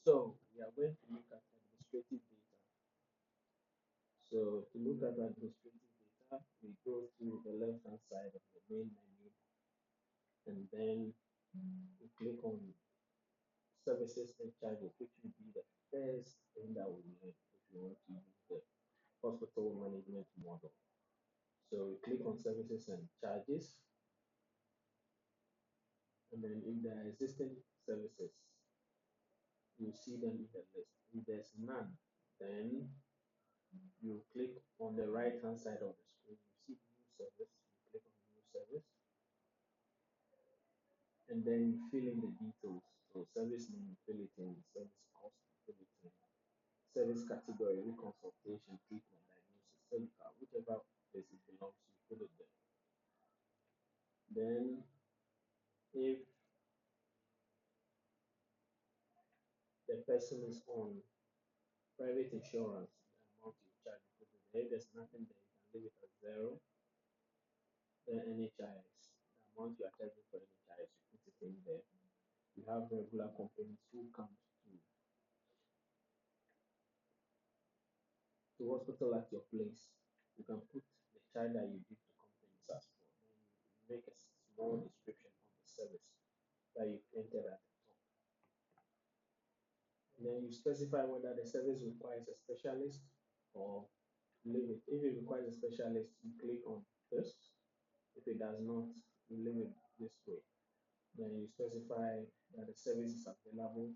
So we are going to look at administrative data. So to look at administrative data, we go to the left-hand side of the main menu, and then we click on services and charges, which will be the first thing that we learn if we want to use the hospital management model. So we click on services and charges, and then if there are existing services, you see them in the list. If there's none, then you click on the right hand side of the screen, you see new service, you click on new service, and then you fill in the details. So service name, you fill it in, service cost, you fill it in, service category, reconsultation, treatment, diagnosis, surgical, whichever place it belongs, you put it there. Then if the person is on private insurance, the amount you charge, you put it there. If there's nothing there, you can leave it at zero. Then NHIS, the amount you are charging for NHIS, you put it in there. You have regular companies who come to hospital at your place. You can put the charge that you give to companies as for. Then you make a small description of the service that you entered at the top. And then you specify whether the service requires a specialist or leave it. If it requires a specialist, you click on this. If it does not, you leave it this way. Then you specify that the service is available,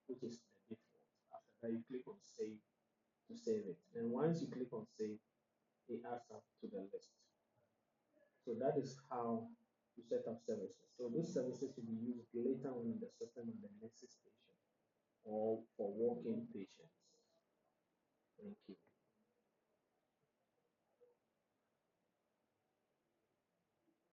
which is the default. After that, you click on save to save it. And once you click on save, it adds up to the list. So that is how you set up services. So those services will be used later on in the system on the next station or